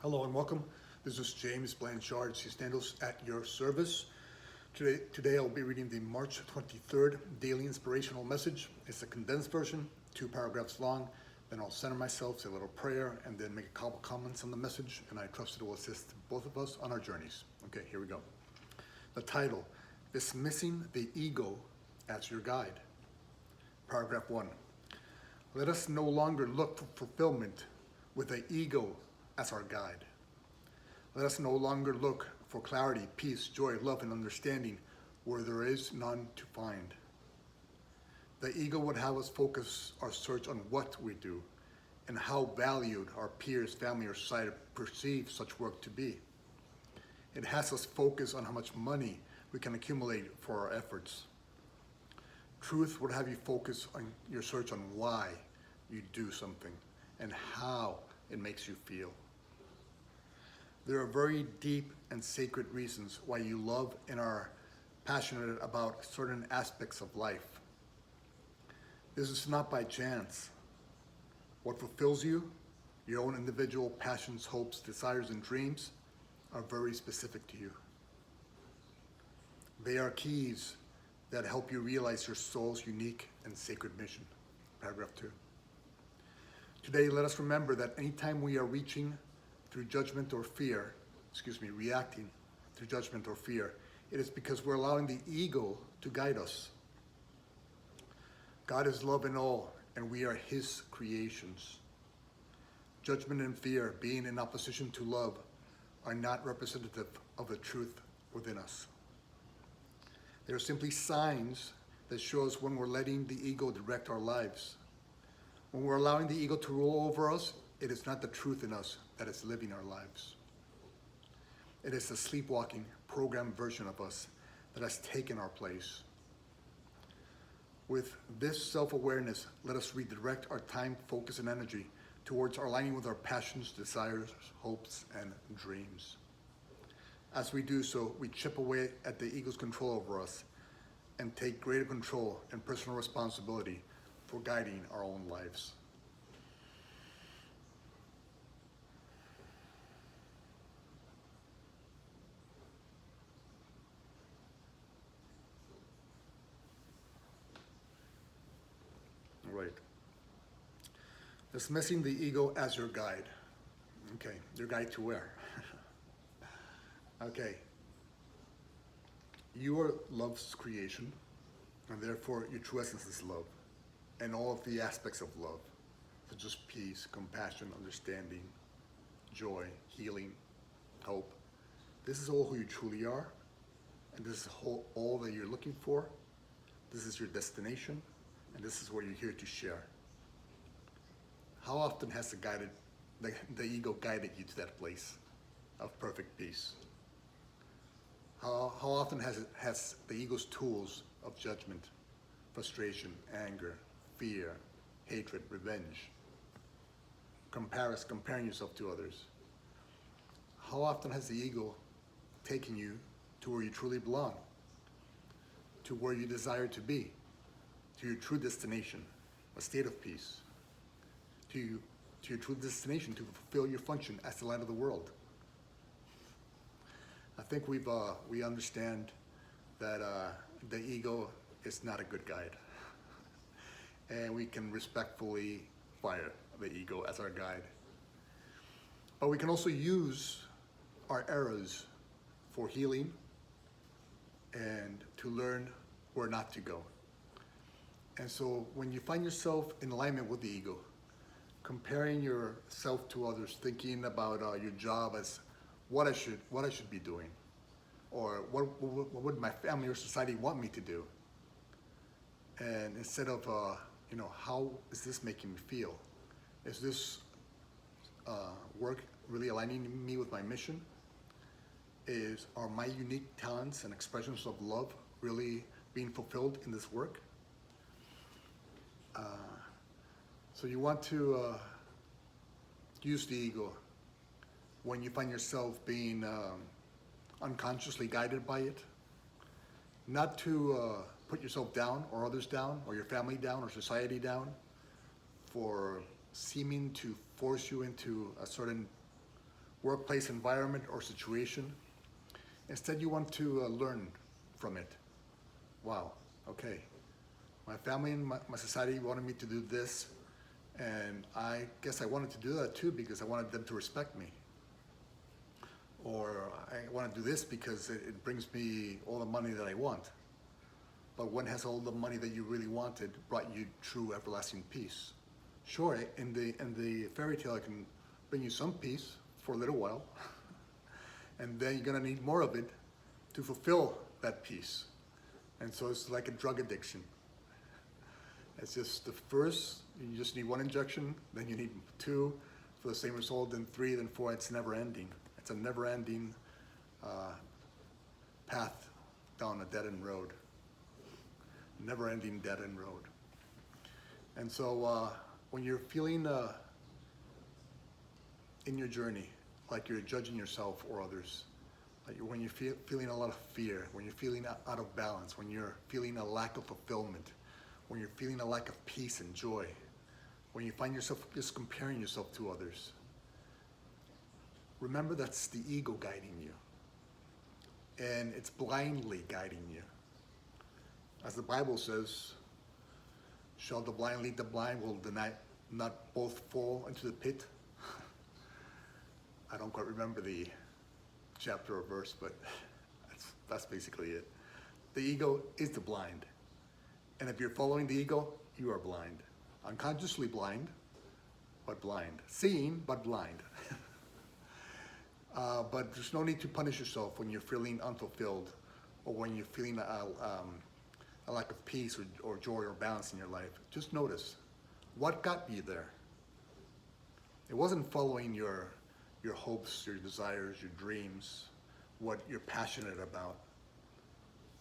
Hello and welcome. This is James Blanchard, Cisneros at your service. Today I'll be reading the March 23rd Daily Inspirational Message. It's a condensed version, 2 paragraphs long. Then I'll center myself, say a little prayer, and then make a couple comments on the message, and I trust it will assist both of us on our journeys. Okay, here we go. The title, Dismissing the Ego as Your Guide. Paragraph 1. Let us no longer look for fulfillment with the ego as our guide. Let us no longer look for clarity, peace, joy, love, and understanding where there is none to find. The ego would have us focus our search on what we do and how valued our peers, family, or society perceive such work to be. It has us focus on how much money we can accumulate for our efforts. Truth would have you focus on your search on why you do something and how it makes you feel. There are very deep and sacred reasons why you love and are passionate about certain aspects of life. This is not by chance. What fulfills you, your own individual passions, hopes, desires, and dreams, are very specific to you. They are keys that help you realize your soul's unique and sacred mission. Paragraph 2. Today, let us remember that anytime we are reaching through judgment or fear, reacting through judgment or fear, it is because we're allowing the ego to guide us. God is love and all, and we are His creations. Judgment and fear, being in opposition to love, are not representative of the truth within us. They are simply signs that show us when we're letting the ego direct our lives. When we're allowing the ego to rule over us, it is not the truth in us that is living our lives. It is the sleepwalking, programmed version of us that has taken our place. With this self-awareness, let us redirect our time, focus, and energy towards aligning with our passions, desires, hopes, and dreams. As we do so, we chip away at the ego's control over us and take greater control and personal responsibility for guiding our own lives. Right. Dismissing the ego as your guide. Okay, your guide to where? Okay. You are love's creation, and therefore your true essence is love, and all of the aspects of love, such as peace, compassion, understanding, joy, healing, hope. This is all who you truly are, and this is all that you're looking for. This is your destination, and this is what you're here to share. How often has the ego guided you to that place of perfect peace? How often has the ego's tools of judgment, frustration, anger, fear, hatred, revenge, comparing yourself to others? How often has the ego taken you to where you truly belong, to where you desire to be, to your true destination, a state of peace, to your true destination to fulfill your function as the light of the world? I think we understand that the ego is not a good guide, and we can respectfully fire the ego as our guide. But we can also use our errors for healing and to learn where not to go. And so when you find yourself in alignment with the ego, comparing yourself to others, thinking about your job as what I should be doing, or what would my family or society want me to do, and instead of how is this making me feel? Is this work really aligning me with my mission? Are my unique talents and expressions of love really being fulfilled in this work? So you want to use the ego when you find yourself being unconsciously guided by it, not to put yourself down or others down or your family down or society down for seeming to force you into a certain workplace environment or situation. Instead, you want to learn from it. Wow, okay. My family and my society wanted me to do this, and I guess I wanted to do that too because I wanted them to respect me. Or I want to do this because it brings me all the money that I want. But when has all the money that you really wanted brought you true everlasting peace? Sure, in the fairy tale, I can bring you some peace for a little while, and then you're gonna need more of it to fulfill that peace. And so it's like a drug addiction. It's just the first, you just need one injection, then you need two for the same result, then three, then four. It's never ending. It's a never ending path down a dead end road. Never ending dead end road. And so when you're feeling in your journey, like you're judging yourself or others, like when you're feeling a lot of fear, when you're feeling out of balance, when you're feeling a lack of fulfillment, when you're feeling a lack of peace and joy, when you find yourself just comparing yourself to others, remember that's the ego guiding you. And it's blindly guiding you. As the Bible says, shall the blind lead the blind? Will the not both fall into the pit? I don't quite remember the chapter or verse, but that's basically it. The ego is the blind. And if you're following the ego, you are blind. Unconsciously blind, but blind. Seeing, but blind. But there's no need to punish yourself when you're feeling unfulfilled or when you're feeling a lack of peace or joy or balance in your life. Just notice, what got you there? It wasn't following your hopes, your desires, your dreams, what you're passionate about,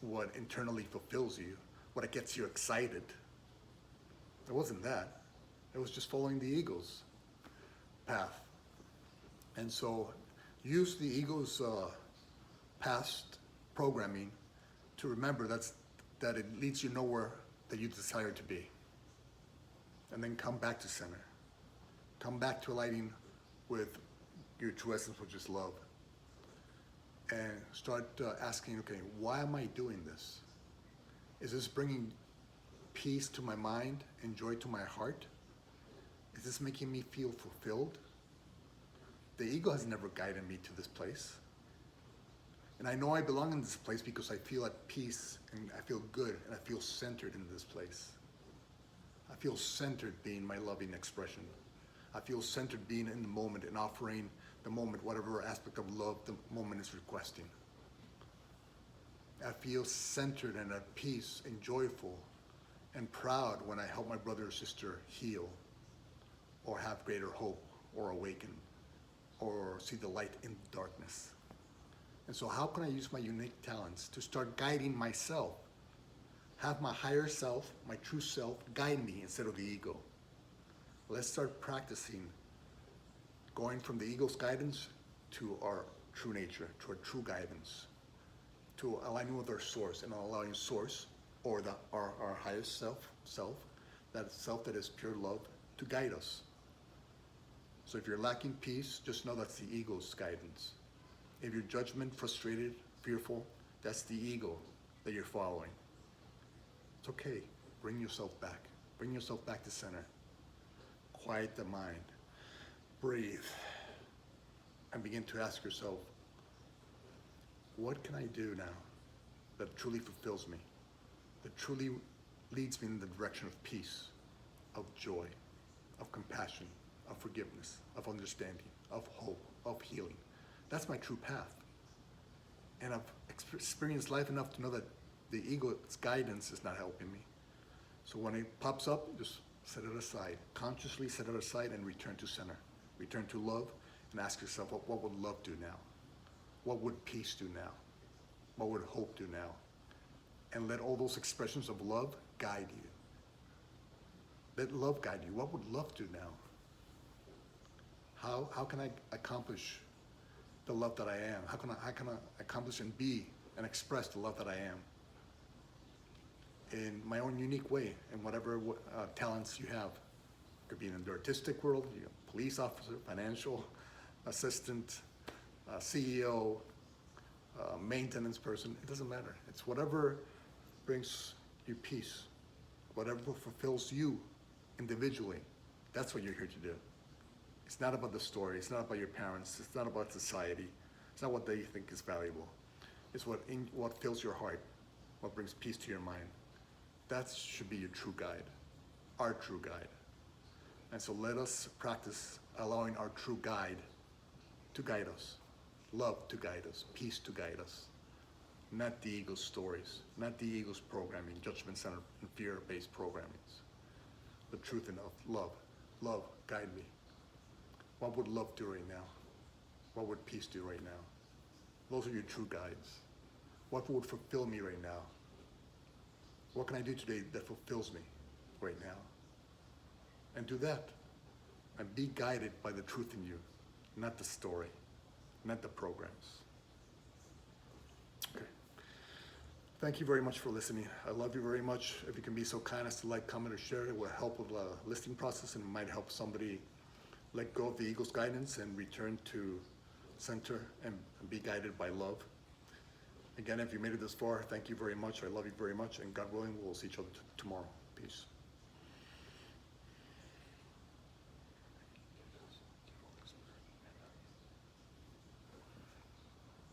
what internally fulfills you, what gets you excited. It wasn't that. It was just following the ego's path. And so use the ego's past programming to remember that it leads you nowhere that you desire to be. And then come back to center. Come back to aligning with your true essence, which is love. And start asking, okay, why am I doing this? Is this bringing peace to my mind and joy to my heart? Is this making me feel fulfilled? The ego has never guided me to this place. And I know I belong in this place because I feel at peace and I feel good and I feel centered in this place. I feel centered being my loving expression. I feel centered being in the moment and offering the moment whatever aspect of love the moment is requesting. I feel centered and at peace and joyful and proud when I help my brother or sister heal or have greater hope or awaken or see the light in the darkness. And so how can I use my unique talents to start guiding myself? Have my higher self, my true self, guide me instead of the ego. Let's start practicing going from the ego's guidance to our true nature, to our true guidance, to aligning with our source and allowing source or our highest self, that self that is pure love, to guide us. So if you're lacking peace, just know that's the ego's guidance. If you're judgment, frustrated, fearful, that's the ego that you're following. It's okay. Bring yourself back. Bring yourself back to center. Quiet the mind. Breathe. And begin to ask yourself, what can I do now that truly fulfills me, that truly leads me in the direction of peace, of joy, of compassion, of forgiveness, of understanding, of hope, of healing. That's my true path. And I've experienced life enough to know that the ego's guidance is not helping me. So when it pops up, just set it aside. Consciously set it aside and return to center. Return to love and ask yourself, what would love do now? What would peace do now? What would hope do now? And let all those expressions of love guide you. Let love guide you. What would love do now? How can I accomplish the love that I am? How can I accomplish and be and express the love that I am in my own unique way, in whatever talents you have? It could be in the artistic world, police officer, financial assistant, CEO, maintenance person. It doesn't matter. It's whatever brings you peace, whatever fulfills you individually. That's what you're here to do. It's not about the story. It's not about your parents. It's not about society. It's not what they think is valuable. It's what fills your heart, what brings peace to your mind. That should be your true guide, our true guide. And so let us practice allowing our true guide to guide us, love to guide us, peace to guide us, not the ego's stories, not the ego's programming, judgment-centered and fear-based programmings. The truth and love. Love, guide me. What would love do right now? What would peace do right now? Those are your true guides. What would fulfill me right now? What can I do today that fulfills me right now? And do that. And be guided by the truth in you, not the story, not the programs. Okay. Thank you very much for listening. I love you very much. If you can be so kind as to like, comment, or share, it will help with the listening process, and it might help somebody let go of the ego's guidance and return to center and be guided by love. Again, if you made it this far, thank you very much. I love you very much, and God willing, we'll see each other tomorrow. Peace.